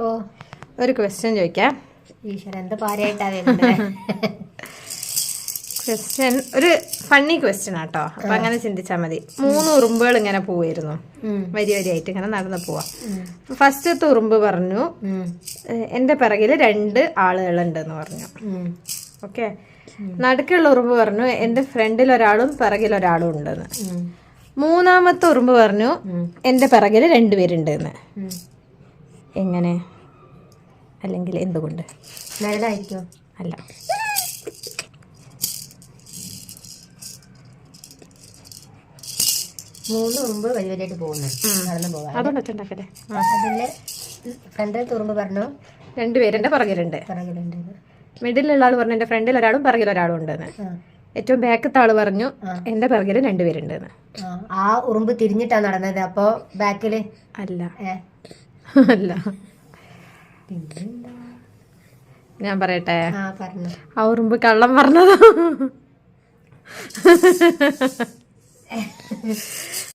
ഓ, ഒരു ക്വസ്റ്റ്യൻ ചോദിക്കാം. ഈശ്വരൻ എന്താ പാരയായിട്ടാ ക്വസ്റ്റ്യൻ ഒരു ഫണ്ണി ക്വസ്റ്റ്യൻ ആട്ടോ. അപ്പൊ അങ്ങനെ ചിന്തിച്ചാൽ മതി. 3 ഉറുമ്പുകൾ ഇങ്ങനെ പോവായിരുന്നു, വരി വരിയായിട്ട് ഇങ്ങനെ നടന്നു പോവാ. ഫസ്റ്റത്തെ ഉറുമ്പ് പറഞ്ഞു എന്റെ പിറകില് 2 ആളുകളുണ്ട് എന്ന് പറഞ്ഞു. ഓക്കെ. നടുക്കുള്ള ഉറുമ്പ് പറഞ്ഞു എന്റെ ഫ്രണ്ടിൽ ഒരാളും പിറകിൽ ഒരാളും ഉണ്ടെന്ന്. മൂന്നാമത്തെ ഉറുമ്പ് പറഞ്ഞു എന്റെ പിറകില് 2 പേരുണ്ടെന്ന്. എങ്ങനെ? അല്ലെങ്കിൽ എന്തുകൊണ്ട്? നല്ലതായിരിക്കും. അല്ല. മൂന്ന് ഉറുമ്പ് വരി വരിയായിട്ട് പോകുന്നത് നടന്നു പോകാം. അതുകൊണ്ട് ഒച്ചുണ്ടാക്കട്ടെ. അതില് ഫ്രണ്ടിലത്തെ ഉറുമ്പ് പറഞ്ഞു 2 പേര് എന്റെ പിറകിലുണ്ട്. മിഡിലുള്ള ആള് പറഞ്ഞു എന്റെ ഫ്രണ്ടിൽ ഒരാളും പിറകിൽ ഒരാളും ഉണ്ടെന്ന്. ഏറ്റവും ബാക്കത്തെ ആള് പറഞ്ഞു എന്റെ പിറകില് 2 പേരുണ്ടെന്ന്. ആ ഉറുമ്പ് തിരിഞ്ഞിട്ടാ നടന്നത്. അപ്പൊ ബാക്കില് അല്ല. അല്ല. ഞാൻ പറയട്ടെ? ആ ഉറുമ്പ് കള്ളം പറഞ്ഞതാ.